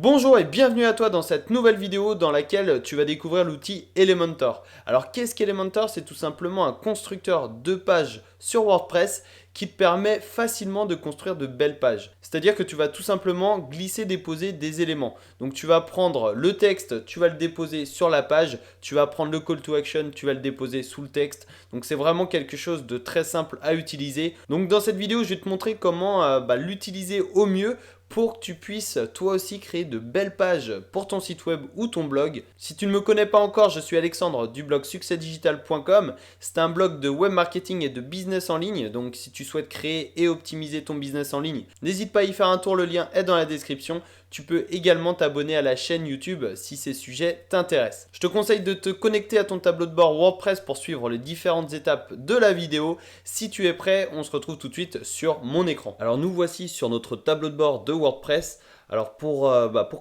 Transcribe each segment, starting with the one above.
Bonjour et bienvenue à toi dans cette nouvelle vidéo dans laquelle tu vas découvrir l'outil Elementor. Alors qu'est-ce qu'Elementor? C'est tout simplement un constructeur de pages sur WordPress qui te permet facilement de construire de belles pages. C'est-à-dire que tu vas tout simplement glisser, déposer des éléments. Donc tu vas prendre le texte, tu vas le déposer sur la page, tu vas prendre le call to action, tu vas le déposer sous le texte. Donc c'est vraiment quelque chose de très simple à utiliser. Donc dans cette vidéo, je vais te montrer comment l'utiliser au mieux pour que tu puisses toi aussi créer de belles pages pour ton site web ou ton blog. Si tu ne me connais pas encore, je suis Alexandre du blog succèsdigital.com. C'est un blog de web marketing et de business en ligne. Donc si tu souhaites créer et optimiser ton business en ligne, n'hésite pas à y faire un tour, le lien est dans la description. Tu peux également t'abonner à la chaîne YouTube si ces sujets t'intéressent. Je te conseille de te connecter à ton tableau de bord WordPress pour suivre les différentes étapes de la vidéo. Si tu es prêt, on se retrouve tout de suite sur mon écran. Alors nous voici sur notre tableau de bord de WordPress. Alors pour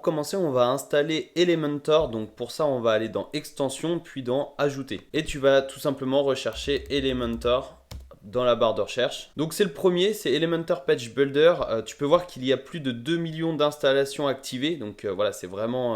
commencer, on va installer Elementor. Donc pour ça, on va aller dans Extensions, puis dans Ajouter. Et tu vas tout simplement rechercher Elementor dans la barre de recherche. Donc c'est le premier, c'est Elementor Page Builder. Tu peux voir qu'il y a plus de 2 millions d'installations activées. Donc voilà, c'est vraiment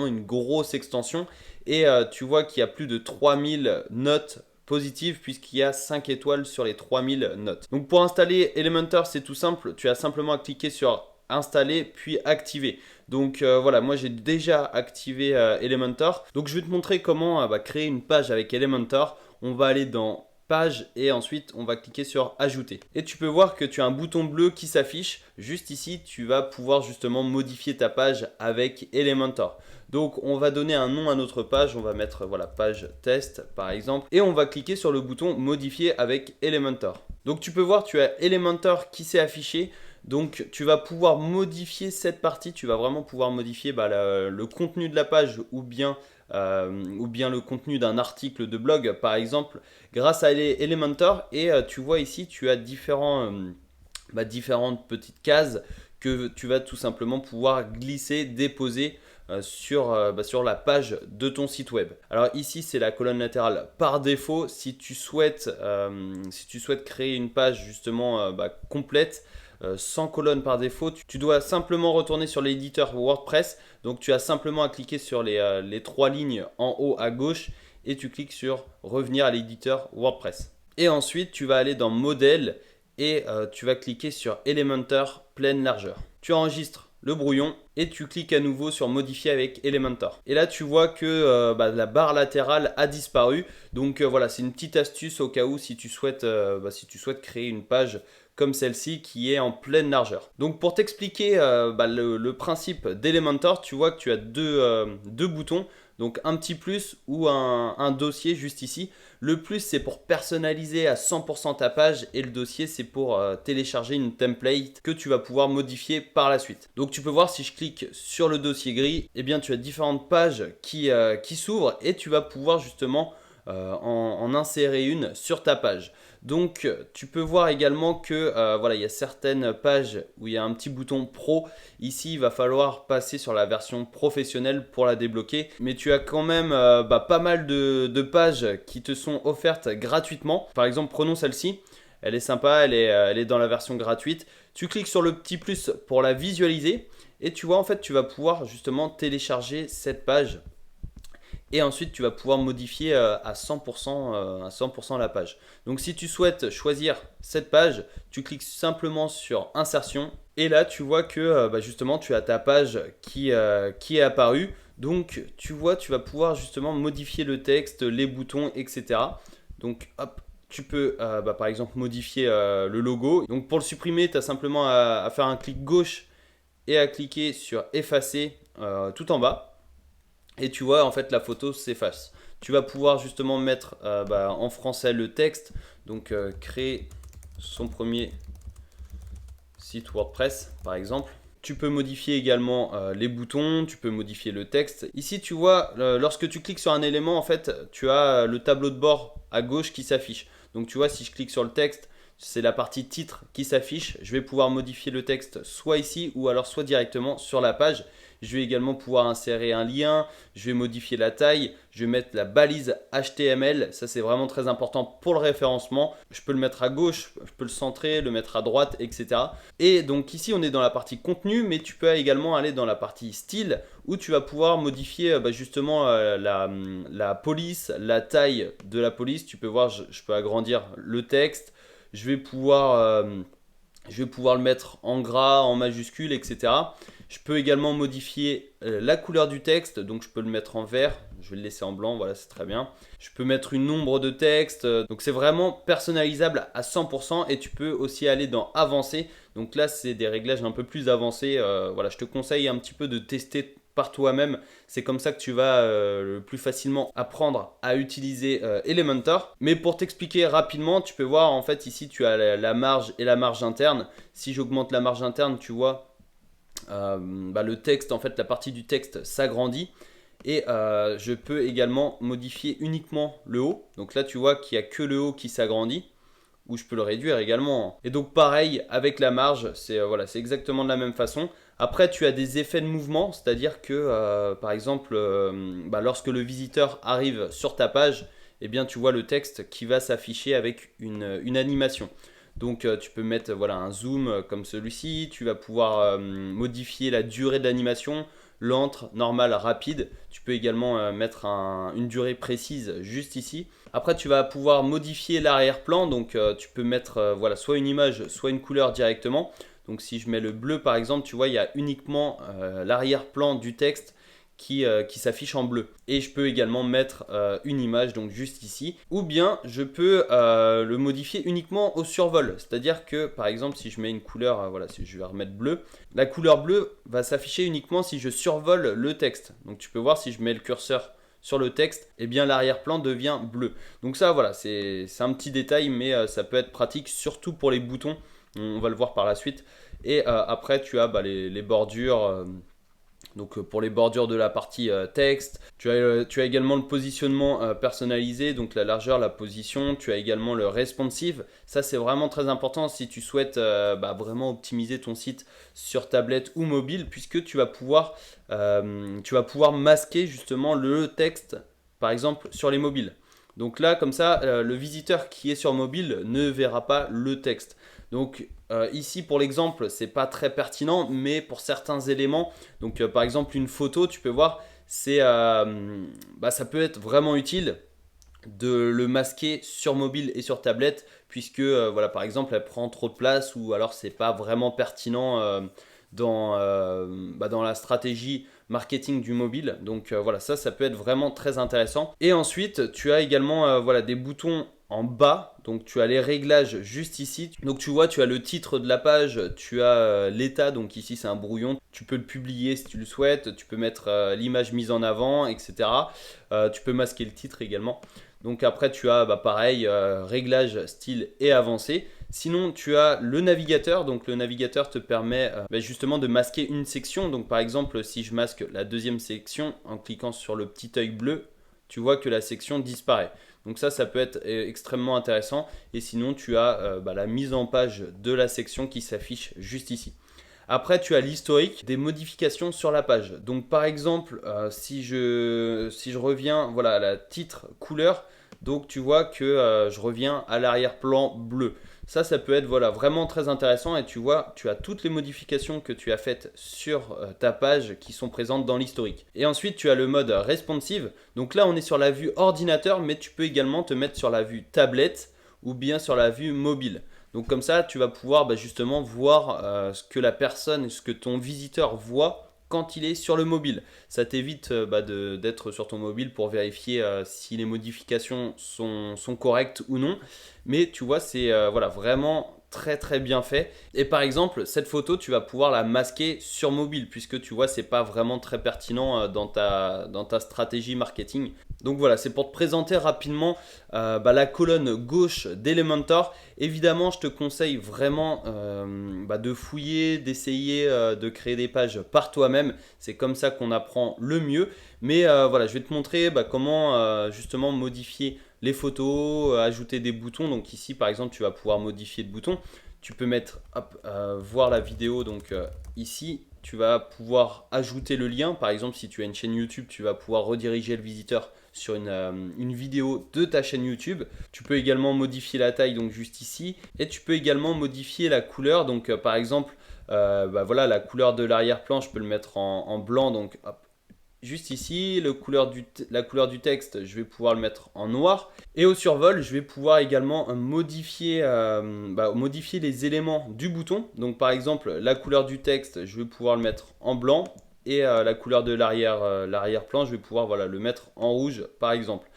une grosse extension. Et tu vois qu'il y a plus de 3000 notes positives puisqu'il y a 5 étoiles sur les 3000 notes. Donc pour installer Elementor, c'est tout simple. Tu as simplement à cliquer sur installer puis activer. Donc voilà, moi j'ai déjà activé Elementor. Donc je vais te montrer comment créer une page avec Elementor. On va aller dans page et ensuite on va cliquer sur ajouter. Et tu peux voir que tu as un bouton bleu qui s'affiche. Juste ici, tu vas pouvoir justement modifier ta page avec Elementor. Donc on va donner un nom à notre page, on va mettre voilà page test par exemple et on va cliquer sur le bouton modifier avec Elementor. Donc tu peux voir, tu as Elementor qui s'est affiché. Donc tu vas pouvoir modifier cette partie, tu vas vraiment pouvoir modifier le contenu de la page ou bien le contenu d'un article de blog par exemple grâce à Elementor. Et tu vois ici tu as différentes petites cases que tu vas tout simplement pouvoir glisser, déposer sur la page de ton site web. Alors ici c'est la colonne latérale par défaut. Si tu souhaites créer une page justement complète sans colonne par défaut, tu dois simplement retourner sur l'éditeur WordPress. Donc tu as simplement à cliquer sur les trois lignes en haut à gauche et tu cliques sur revenir à l'éditeur WordPress. Et ensuite tu vas aller dans modèle et tu vas cliquer sur Elementor pleine largeur. Tu enregistres le brouillon et tu cliques à nouveau sur modifier avec Elementor. Et là tu vois que la barre latérale a disparu. Donc voilà, c'est une petite astuce au cas où si tu souhaites créer une page comme celle-ci qui est en pleine largeur. Donc pour t'expliquer le principe d'Elementor, tu vois que tu as deux boutons. Donc un petit plus ou un dossier juste ici. Le plus c'est pour personnaliser à 100% ta page et le dossier c'est pour télécharger une template que tu vas pouvoir modifier par la suite. Donc tu peux voir si je clique sur le dossier gris, eh bien tu as différentes pages qui s'ouvrent et tu vas pouvoir justement en insérer une sur ta page. Donc tu peux voir également que il y a certaines pages où il y a un petit bouton pro. Ici il va falloir passer sur la version professionnelle pour la débloquer. Mais tu as quand même pas mal de pages qui te sont offertes gratuitement. Par exemple prenons celle-ci. Elle est sympa, elle est dans la version gratuite. Tu cliques sur le petit plus pour la visualiser. Et tu vois en fait tu vas pouvoir justement télécharger cette page. Et ensuite, tu vas pouvoir modifier à 100% la page. Donc, si tu souhaites choisir cette page, tu cliques simplement sur Insertion. Et là, tu vois que justement, tu as ta page qui est apparue. Donc, tu vois, tu vas pouvoir justement modifier le texte, les boutons, etc. Donc, hop, tu peux par exemple modifier le logo. Donc, pour le supprimer, tu as simplement à faire un clic gauche et à cliquer sur Effacer tout en bas. Et tu vois en fait la photo s'efface. Tu vas pouvoir justement mettre en français le texte. Donc créer son premier site WordPress par exemple. Tu peux modifier également les boutons, tu peux modifier le texte. Ici tu vois lorsque tu cliques sur un élément en fait tu as le tableau de bord à gauche qui s'affiche. Donc tu vois si je clique sur le texte, c'est la partie titre qui s'affiche. Je vais pouvoir modifier le texte soit ici ou alors soit directement sur la page. Je vais également pouvoir insérer un lien, je vais modifier la taille, je vais mettre la balise HTML, ça c'est vraiment très important pour le référencement. Je peux le mettre à gauche, je peux le centrer, le mettre à droite, etc. Et donc ici on est dans la partie contenu, mais tu peux également aller dans la partie style où tu vas pouvoir modifier justement la police, la taille de la police. Tu peux voir, je peux agrandir le texte, je vais pouvoir le mettre en gras, en majuscule, etc. Je peux également modifier la couleur du texte, donc je peux le mettre en vert, je vais le laisser en blanc, voilà, c'est très bien. Je peux mettre une nombre de texte, donc c'est vraiment personnalisable à 100% et tu peux aussi aller dans avancé. Donc là, c'est des réglages un peu plus avancés. Voilà, je te conseille un petit peu de tester par toi-même. C'est comme ça que tu vas le plus facilement apprendre à utiliser Elementor. Mais pour t'expliquer rapidement, tu peux voir en fait ici tu as la marge et la marge interne. Si j'augmente la marge interne, tu vois le texte, en fait la partie du texte s'agrandit. Et je peux également modifier uniquement le haut. Donc là tu vois qu'il n'y a que le haut qui s'agrandit. Ou je peux le réduire également. Et donc pareil avec la marge, c'est c'est exactement de la même façon. Après tu as des effets de mouvement, c'est-à-dire que par exemple lorsque le visiteur arrive sur ta page, eh bien tu vois le texte qui va s'afficher avec une animation. Donc tu peux mettre un zoom comme celui-ci, tu vas pouvoir modifier la durée de l'animation, lente, normale, rapide. Tu peux également mettre une durée précise juste ici. Après tu vas pouvoir modifier l'arrière-plan, donc tu peux mettre soit une image, soit une couleur directement. Donc si je mets le bleu par exemple, tu vois il y a uniquement l'arrière-plan du texte qui s'affiche en bleu. Et je peux également mettre une image, donc juste ici. Ou bien je peux le modifier uniquement au survol. C'est-à-dire que par exemple si je mets une couleur, si je vais remettre bleu, la couleur bleue va s'afficher uniquement si je survole le texte. Donc tu peux voir si je mets le curseur sur le texte, et bien l'arrière-plan devient bleu. Donc ça c'est un petit détail, mais ça peut être pratique surtout pour les boutons. On va le voir par la suite. Et après tu as les bordures. Donc pour les bordures de la partie texte, tu as également le positionnement personnalisé, donc la largeur, la position, tu as également le responsive. Ça c'est vraiment très important si tu souhaites vraiment optimiser ton site sur tablette ou mobile, puisque tu vas pouvoir masquer justement le texte par exemple sur les mobiles. Donc là comme ça, le visiteur qui est sur mobile ne verra pas le texte. Donc ici pour l'exemple c'est pas très pertinent, mais pour certains éléments, donc par exemple une photo, tu peux voir, ça peut être vraiment utile de le masquer sur mobile et sur tablette, puisque par exemple elle prend trop de place, ou alors c'est pas vraiment pertinent dans la stratégie marketing du mobile. Donc ça peut être vraiment très intéressant. Et ensuite tu as également des boutons en bas, donc tu as les réglages juste ici. Donc tu vois, tu as le titre de la page, tu as l'état, donc ici c'est un brouillon. Tu peux le publier si tu le souhaites, tu peux mettre l'image mise en avant, etc. Tu peux masquer le titre également. Donc après tu as pareil, réglage, style et avancé. Sinon tu as le navigateur, donc le navigateur te permet justement de masquer une section. Donc par exemple si je masque la deuxième section en cliquant sur le petit œil bleu, tu vois que la section disparaît. Donc ça peut être extrêmement intéressant. Et sinon tu as la mise en page de la section qui s'affiche juste ici. Après tu as l'historique des modifications sur la page. Donc par exemple si je reviens à la titre couleur, donc tu vois que je reviens à l'arrière-plan bleu. Ça peut être vraiment très intéressant, et tu vois, tu as toutes les modifications que tu as faites sur ta page qui sont présentes dans l'historique. Et ensuite, tu as le mode responsive. Donc là, on est sur la vue ordinateur, mais tu peux également te mettre sur la vue tablette ou bien sur la vue mobile. Donc comme ça, tu vas pouvoir justement voir ce que la personne, ce que ton visiteur voit quand il est sur le mobile. Ça t'évite d'être sur ton mobile pour vérifier si les modifications sont correctes ou non. Mais tu vois, c'est vraiment très très bien fait. Et par exemple, cette photo, tu vas pouvoir la masquer sur mobile, puisque tu vois, c'est pas vraiment très pertinent dans ta stratégie marketing. Donc voilà, c'est pour te présenter rapidement la colonne gauche d'Elementor. Évidemment, je te conseille vraiment de fouiller, d'essayer de créer des pages par toi-même. C'est comme ça qu'on apprend le mieux. Mais je vais te montrer comment justement modifier les photos, ajouter des boutons. Donc ici par exemple tu vas pouvoir modifier le bouton. Tu peux mettre, hop, voir la vidéo, donc ici tu vas pouvoir ajouter le lien. Par exemple si tu as une chaîne YouTube, tu vas pouvoir rediriger le visiteur sur une vidéo de ta chaîne YouTube. Tu peux également modifier la taille, donc juste ici, et tu peux également modifier la couleur. Donc par exemple, voilà, la couleur de l'arrière-plan, je peux le mettre en blanc, donc hop, juste ici. La couleur du texte, je vais pouvoir le mettre en noir. Et au survol, je vais pouvoir également modifier les éléments du bouton. Donc par exemple, la couleur du texte, je vais pouvoir le mettre en blanc. Et la couleur de l'arrière-plan, je vais pouvoir, voilà, le mettre en rouge par exemple.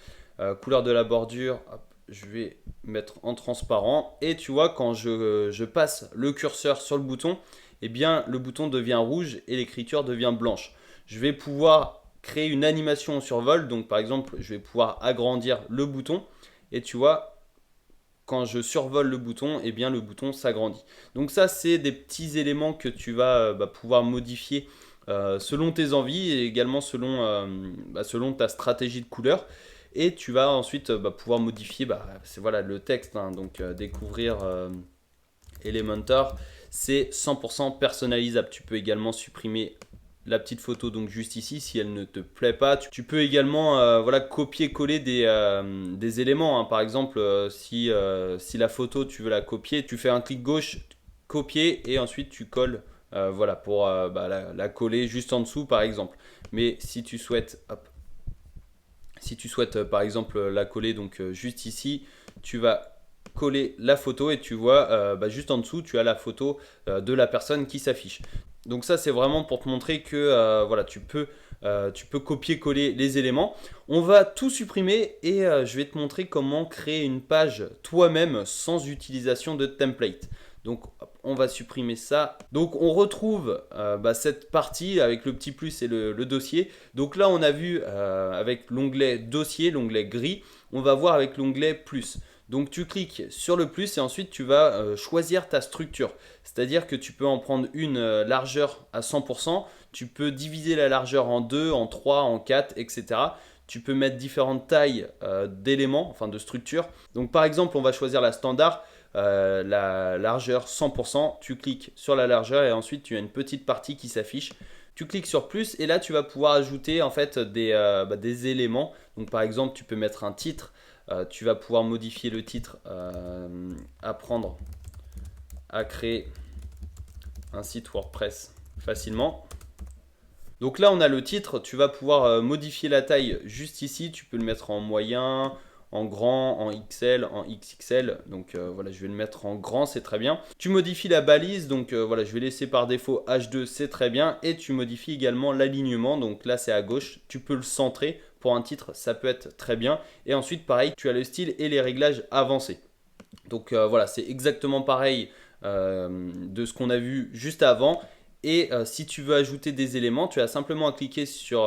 Couleur de la bordure, hop, je vais mettre en transparent. Et tu vois, quand je passe le curseur sur le bouton, eh bien le bouton devient rouge et l'écriture devient blanche. Je vais pouvoir créer une animation au survol. Donc par exemple, je vais pouvoir agrandir le bouton. Et tu vois, quand je survole le bouton, eh bien le bouton s'agrandit. Donc ça, c'est des petits éléments que tu vas pouvoir modifier selon tes envies et également selon ta stratégie de couleur. Et tu vas ensuite pouvoir modifier c'est, voilà, le texte, hein. Donc découvrir Elementor, c'est 100% personnalisable. Tu peux également supprimer la petite photo, donc juste ici, si elle ne te plaît pas. Tu peux également voilà, copier-coller des éléments, hein. Par exemple, si la photo, tu veux la copier, tu fais un clic gauche, copier, et ensuite tu colles, voilà, pour la coller juste en dessous, par exemple. Mais si tu souhaites, hop, par exemple la coller, donc juste ici, tu vas coller la photo et tu vois juste en dessous tu as la photo de la personne qui s'affiche. Donc ça c'est vraiment pour te montrer que voilà, tu peux copier-coller les éléments. On va tout supprimer et je vais te montrer comment créer une page toi-même sans utilisation de template. Donc on va supprimer ça. Donc on retrouve cette partie avec le petit plus et le dossier. Donc là on a vu avec l'onglet dossier, l'onglet gris, on va voir avec l'onglet plus. Donc tu cliques sur le plus et ensuite tu vas choisir ta structure. C'est-à-dire que tu peux en prendre une largeur à 100%, tu peux diviser la largeur en 2, en 3, en 4, etc. Tu peux mettre différentes tailles d'éléments, enfin de structures. Donc par exemple, on va choisir la standard, la largeur 100%. Tu cliques sur la largeur et ensuite tu as une petite partie qui s'affiche. Tu cliques sur plus et là tu vas pouvoir ajouter en fait des éléments. Donc par exemple, tu peux mettre un titre. Tu vas pouvoir modifier le titre, apprendre à créer un site WordPress facilement. Donc là on a le titre, tu vas pouvoir modifier la taille juste ici, tu peux le mettre en moyen, en grand, en XL, en XXL. Donc voilà, je vais le mettre en grand, c'est très bien. Tu modifies la balise, donc voilà, je vais laisser par défaut H2, c'est très bien. Et tu modifies également l'alignement, donc là c'est à gauche, tu peux le centrer. Pour un titre, ça peut être très bien. Et ensuite, pareil, tu as le style et les réglages avancés. Donc voilà, c'est exactement pareil de ce qu'on a vu juste avant. Et si tu veux ajouter des éléments, tu as simplement à cliquer sur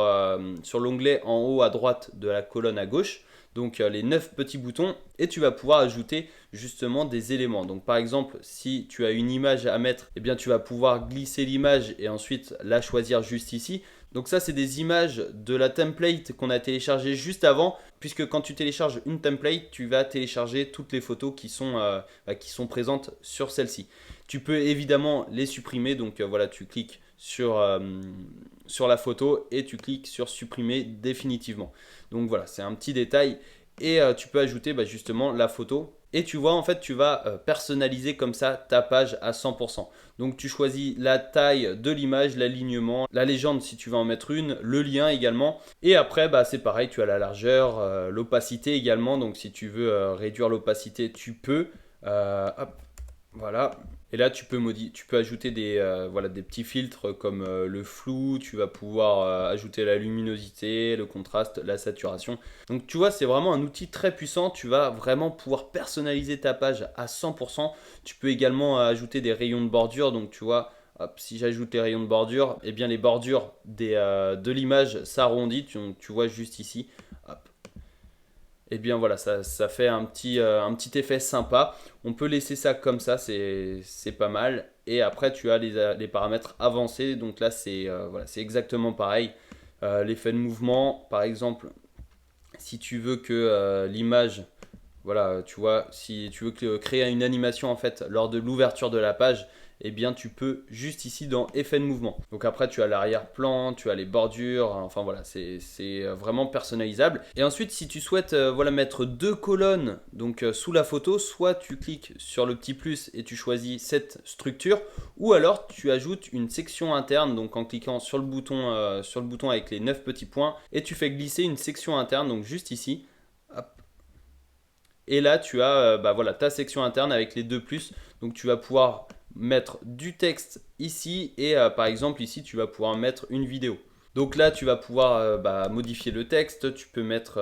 l'onglet en haut à droite de la colonne à gauche. Donc les 9 petits boutons et tu vas pouvoir ajouter justement des éléments. Donc par exemple, si tu as une image à mettre, eh bien tu vas pouvoir glisser l'image et ensuite la choisir juste ici. Donc ça, c'est des images de la template qu'on a téléchargée juste avant, puisque quand tu télécharges une template, tu vas télécharger toutes les photos qui sont présentes sur celle-ci. Tu peux évidemment les supprimer, donc voilà, tu cliques sur la photo et tu cliques sur supprimer définitivement. Donc voilà, c'est un petit détail et tu peux ajouter justement la photo. Et tu vois, en fait, tu vas personnaliser comme ça ta page à 100%. Donc tu choisis la taille de l'image, l'alignement, la légende si tu veux en mettre une, le lien également. Et après, c'est pareil, tu as la largeur, l'opacité également. Donc si tu veux réduire l'opacité, tu peux. Hop, voilà. Et là, tu peux ajouter des petits filtres comme le flou, tu vas pouvoir ajouter la luminosité, le contraste, la saturation. Donc tu vois, c'est vraiment un outil très puissant, tu vas vraiment pouvoir personnaliser ta page à 100%. Tu peux également ajouter des rayons de bordure, donc tu vois, hop, si j'ajoute les rayons de bordure, eh bien les bordures de l'image s'arrondissent, tu vois juste ici. Hop. Et bien voilà, ça fait un petit effet sympa. On peut laisser ça comme ça, c'est pas mal. Et après, tu as les paramètres avancés. Donc là, c'est exactement pareil. L'effet de mouvement, par exemple, Si tu veux que l'image, voilà, tu vois, si tu veux créer une animation en fait lors de l'ouverture de la page, eh bien tu peux juste ici dans effet de mouvement. Donc après tu as l'arrière-plan, tu as les bordures, enfin voilà, c'est vraiment personnalisable. Et ensuite si tu souhaites voilà, mettre deux colonnes donc sous la photo, soit tu cliques sur le petit plus et tu choisis cette structure, ou alors tu ajoutes une section interne, donc en cliquant sur le bouton avec les 9 petits points, et tu fais glisser une section interne, donc juste ici. Hop. Et là, tu as bah voilà, ta section interne avec les deux plus. Donc, tu vas pouvoir mettre du texte ici et par exemple ici, tu vas pouvoir mettre une vidéo. Donc là, tu vas pouvoir bah, modifier le texte. Tu peux mettre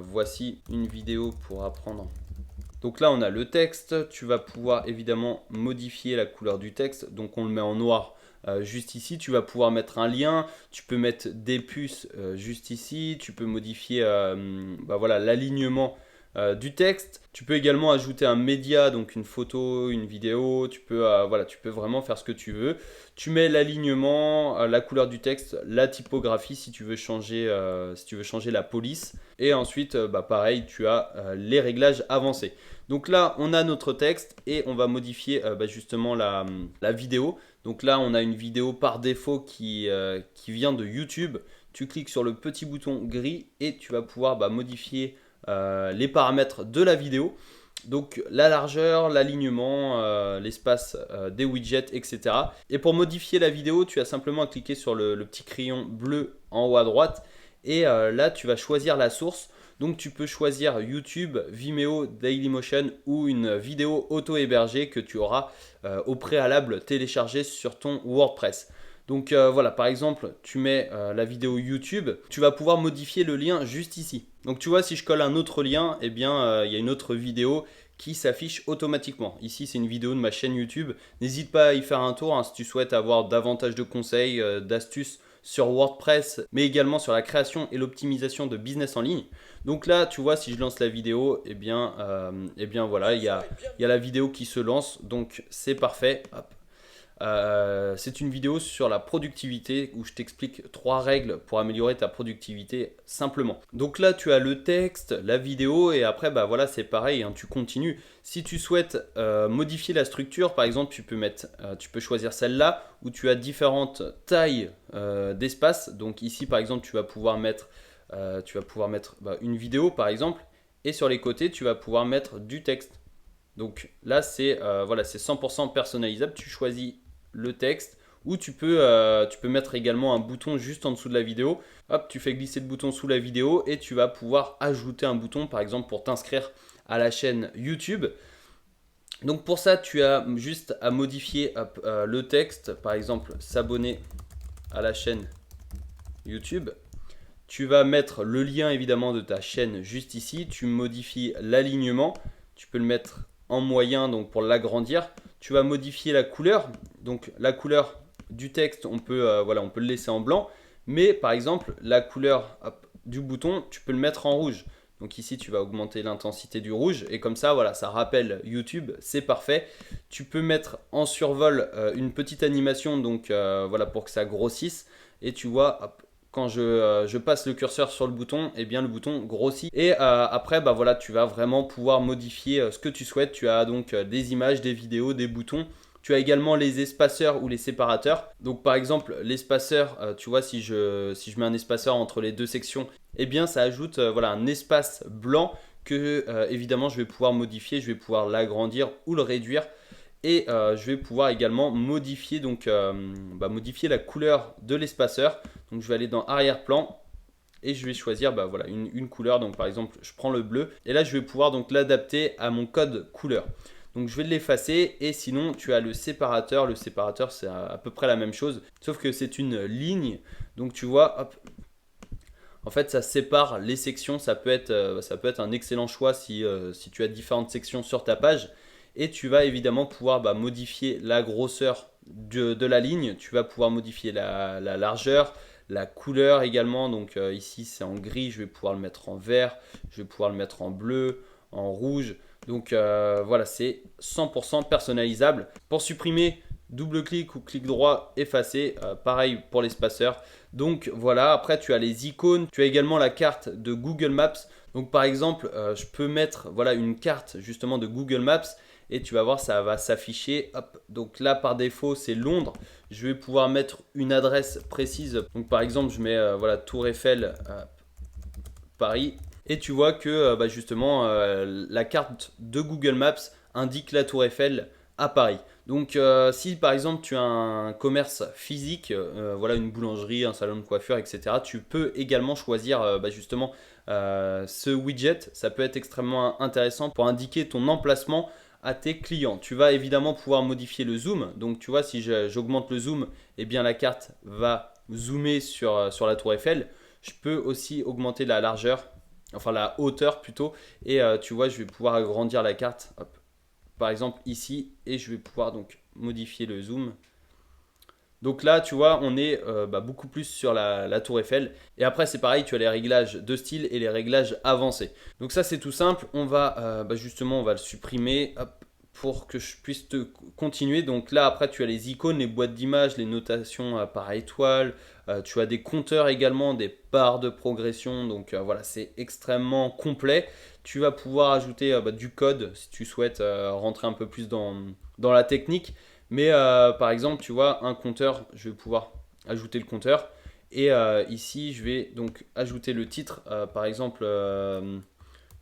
voici une vidéo pour apprendre. Donc là, on a le texte. Tu vas pouvoir évidemment modifier la couleur du texte. Donc on le met en noir juste ici. Tu vas pouvoir mettre un lien. Tu peux mettre des puces juste ici. Tu peux modifier bah voilà, l'alignement du texte. Tu peux également ajouter un média, donc une photo, une vidéo. Voilà, tu peux vraiment faire ce que tu veux. Tu mets l'alignement, la couleur du texte, la typographie si tu veux changer la police. Et ensuite, bah, pareil, tu as les réglages avancés. Donc là, on a notre texte et on va modifier bah, justement la vidéo. Donc là, on a une vidéo par défaut qui vient de YouTube. Tu cliques sur le petit bouton gris et tu vas pouvoir bah, modifier les paramètres de la vidéo. Donc la largeur, l'alignement, l'espace des widgets, etc. Et pour modifier la vidéo, tu as simplement à cliquer sur le petit crayon bleu en haut à droite. Et là, tu vas choisir la source. Donc tu peux choisir YouTube, Vimeo, Dailymotion ou une vidéo auto-hébergée que tu auras au préalable téléchargée sur ton WordPress. Donc voilà, par exemple, tu mets la vidéo YouTube, tu vas pouvoir modifier le lien juste ici. Donc tu vois, si je colle un autre lien, eh bien il y a une autre vidéo qui s'affiche automatiquement. Ici, c'est une vidéo de ma chaîne YouTube. N'hésite pas à y faire un tour hein, si tu souhaites avoir davantage de conseils, d'astuces sur WordPress, mais également sur la création et l'optimisation de business en ligne. Donc là, tu vois, si je lance la vidéo, eh bien voilà, il y a la vidéo qui se lance, donc c'est parfait. Hop. C'est une vidéo sur la productivité où je t'explique 3 règles pour améliorer ta productivité simplement. Donc là, tu as le texte, la vidéo et après, bah voilà, c'est pareil, hein, tu continues. Si tu souhaites modifier la structure, par exemple, tu peux choisir celle-là où tu as différentes tailles d'espace. Donc ici, par exemple, tu vas pouvoir mettre bah, une vidéo, par exemple, et sur les côtés, tu vas pouvoir mettre du texte. Donc là, voilà, c'est 100% personnalisable. Tu choisis le texte ou tu peux mettre également un bouton juste en dessous de la vidéo. Hop, tu fais glisser le bouton sous la vidéo et tu vas pouvoir ajouter un bouton, par exemple, pour t'inscrire à la chaîne YouTube. Donc pour ça, tu as juste à modifier le texte, par exemple, s'abonner à la chaîne YouTube. Tu vas mettre le lien évidemment de ta chaîne juste ici. Tu modifies l'alignement. Tu peux le mettre en moyen donc pour l'agrandir. Tu vas modifier la couleur. Donc la couleur du texte, on peut le laisser en blanc. Mais par exemple, la couleur du bouton, tu peux le mettre en rouge. Donc ici, tu vas augmenter l'intensité du rouge. Et comme ça, voilà, ça rappelle YouTube. C'est parfait. Tu peux mettre en survol une petite animation donc voilà, pour que ça grossisse. Et tu vois, hop, quand je passe le curseur sur le bouton, eh bien le bouton grossit. Et après, bah voilà, tu vas vraiment pouvoir modifier ce que tu souhaites. Tu as donc des images, des vidéos, des boutons. Tu as également les espaceurs ou les séparateurs. Donc par exemple, l'espaceur, tu vois, si je mets un espaceur entre les deux sections, eh bien ça ajoute voilà, un espace blanc que évidemment je vais pouvoir modifier. Je vais pouvoir l'agrandir ou le réduire. Et je vais pouvoir également modifier, modifier la couleur de l'espaceur. Donc je vais aller dans arrière-plan et je vais choisir bah, voilà, une couleur. Donc par exemple, je prends le bleu et là je vais pouvoir donc l'adapter à mon code couleur. Donc je vais l'effacer et sinon tu as le séparateur. Le séparateur c'est à peu près la même chose, sauf que c'est une ligne. Donc tu vois, hop, en fait ça sépare les sections. Ça peut être un excellent choix si tu as différentes sections sur ta page. Et tu vas évidemment pouvoir bah, modifier la grosseur de la ligne. Tu vas pouvoir modifier la largeur, la couleur également. Donc ici c'est en gris, je vais pouvoir le mettre en vert, je vais pouvoir le mettre en bleu, en rouge. Donc voilà, c'est 100% personnalisable. Pour supprimer double-clic ou clic droit, effacer. Pareil pour l'espaceur. Donc voilà, après tu as les icônes, tu as également la carte de Google Maps. Donc par exemple, je peux mettre voilà, une carte justement de Google Maps et tu vas voir, ça va s'afficher. Hop. Donc là, par défaut, c'est Londres. Je vais pouvoir mettre une adresse précise. Donc par exemple, je mets voilà, Tour Eiffel, Paris. Et tu vois que justement, la carte de Google Maps indique la Tour Eiffel à Paris. Donc si par exemple tu as un commerce physique, voilà une boulangerie, un salon de coiffure, etc., tu peux également choisir justement ce widget. Ça peut être extrêmement intéressant pour indiquer ton emplacement à tes clients. Tu vas évidemment pouvoir modifier le zoom. Donc tu vois, si j'augmente le zoom, eh bien la carte va zoomer sur la tour Eiffel. Je peux aussi augmenter la largeur, enfin la hauteur plutôt. Et tu vois, je vais pouvoir agrandir la carte. Hop. Par exemple ici, et je vais pouvoir donc modifier le zoom. Donc là, tu vois, on est beaucoup plus sur la tour Eiffel. Et après, c'est pareil, tu as les réglages de style et les réglages avancés. Donc ça, c'est tout simple. On va justement, on va le supprimer. Hop, pour que je puisse te continuer. Donc là, après, tu as les icônes, les boîtes d'images, les notations par étoile. Tu as des compteurs également, des barres de progression. Donc voilà, c'est extrêmement complet. Tu vas pouvoir ajouter du code si tu souhaites rentrer un peu plus dans la technique. Mais par exemple, tu vois, un compteur, je vais pouvoir ajouter le compteur. Et ici, je vais donc ajouter le titre, par exemple,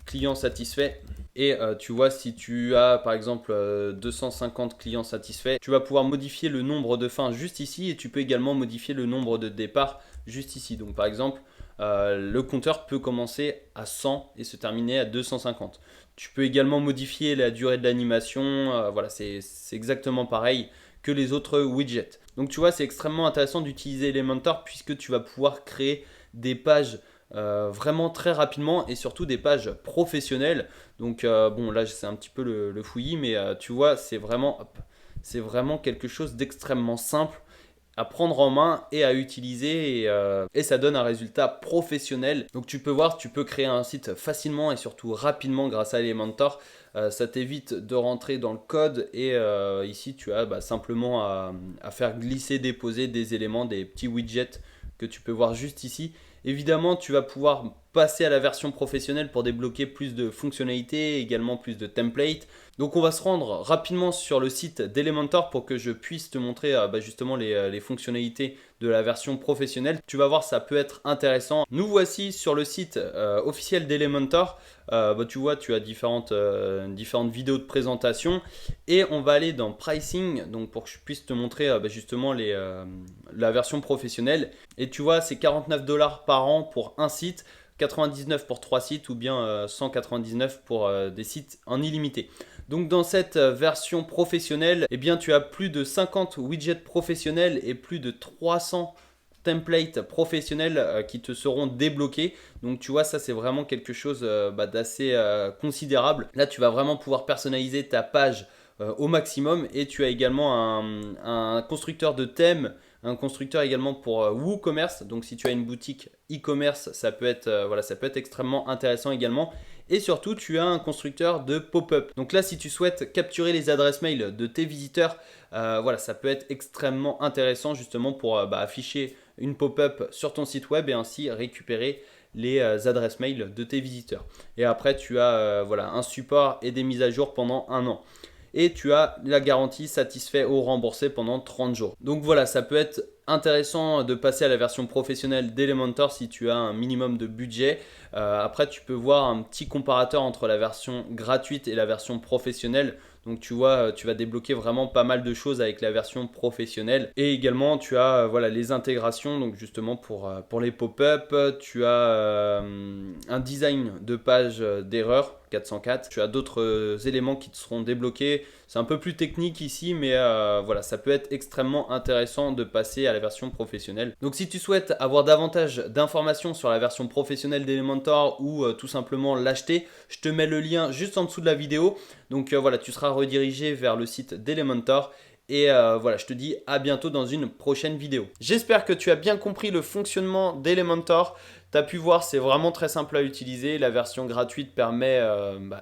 client satisfait. Et tu vois, si tu as par exemple 250 clients satisfaits, tu vas pouvoir modifier le nombre de fins juste ici et tu peux également modifier le nombre de départs juste ici. Donc par exemple, le compteur peut commencer à 100 et se terminer à 250. Tu peux également modifier la durée de l'animation. Voilà, c'est exactement pareil que les autres widgets. Donc tu vois, c'est extrêmement intéressant d'utiliser Elementor puisque tu vas pouvoir créer des pages vraiment très rapidement et surtout des pages professionnelles. Donc bon, là c'est un petit peu le fouillis, mais tu vois, c'est vraiment quelque chose d'extrêmement simple à prendre en main et à utiliser et ça donne un résultat professionnel. Donc tu peux voir, tu peux créer un site facilement et surtout rapidement grâce à Elementor. Ça t'évite de rentrer dans le code et ici tu as simplement à faire glisser, déposer des éléments, des petits widgets que tu peux voir juste ici. Évidemment, tu vas pouvoir passer à la version professionnelle pour débloquer plus de fonctionnalités, également plus de templates. Donc on va se rendre rapidement sur le site d'Elementor pour que je puisse te montrer justement les fonctionnalités de la version professionnelle. Tu vas voir, ça peut être intéressant. Nous voici sur le site officiel d'Elementor. Tu vois, tu as différentes vidéos de présentation et on va aller dans pricing, donc pour que je puisse te montrer justement la version professionnelle. Et tu vois, c'est 49 $ par an pour un site, 99 pour 3 sites ou bien 199 pour des sites en illimité. Donc dans cette version professionnelle, eh bien, tu as plus de 50 widgets professionnels et plus de 300 templates professionnels qui te seront débloqués. Donc tu vois, ça c'est vraiment quelque chose d'assez considérable. Là, tu vas vraiment pouvoir personnaliser ta page au maximum et tu as également un constructeur de thèmes, un constructeur également pour WooCommerce. Donc si tu as une boutique e-commerce, ça peut être extrêmement intéressant également. Et surtout, tu as un constructeur de pop-up. Donc là, si tu souhaites capturer les adresses mail de tes visiteurs, ça peut être extrêmement intéressant justement pour afficher une pop-up sur ton site web et ainsi récupérer les adresses mail de tes visiteurs. Et après, tu as un support et des mises à jour pendant 1 an. Et tu as la garantie satisfait ou remboursé pendant 30 jours. Donc voilà, ça peut être intéressant de passer à la version professionnelle d'Elementor si tu as un minimum de budget. Après, tu peux voir un petit comparateur entre la version gratuite et la version professionnelle. Donc tu vois, tu vas débloquer vraiment pas mal de choses avec la version professionnelle. Et également, tu as les intégrations, donc justement pour les pop-up, tu as un design de page d'erreur 404. Tu as d'autres éléments qui te seront débloqués. C'est un peu plus technique ici, mais ça peut être extrêmement intéressant de passer à la version professionnelle. Donc si tu souhaites avoir davantage d'informations sur la version professionnelle d'Elementor ou tout simplement l'acheter, je te mets le lien juste en dessous de la vidéo. Donc tu seras redirigé vers le site d'Elementor. Et je te dis à bientôt dans une prochaine vidéo. J'espère que tu as bien compris le fonctionnement d'Elementor. Tu as pu voir, c'est vraiment très simple à utiliser. La version gratuite permet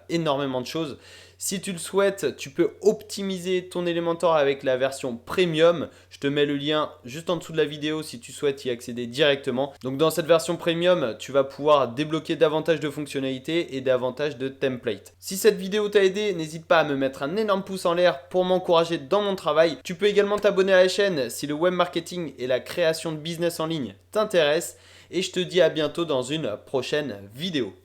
énormément de choses. Si tu le souhaites, tu peux optimiser ton Elementor avec la version Premium. Je te mets le lien juste en dessous de la vidéo si tu souhaites y accéder directement. Donc dans cette version Premium, tu vas pouvoir débloquer davantage de fonctionnalités et davantage de templates. Si cette vidéo t'a aidé, n'hésite pas à me mettre un énorme pouce en l'air pour m'encourager dans mon travail. Tu peux également t'abonner à la chaîne si le web marketing et la création de business en ligne t'intéressent. Et je te dis à bientôt dans une prochaine vidéo.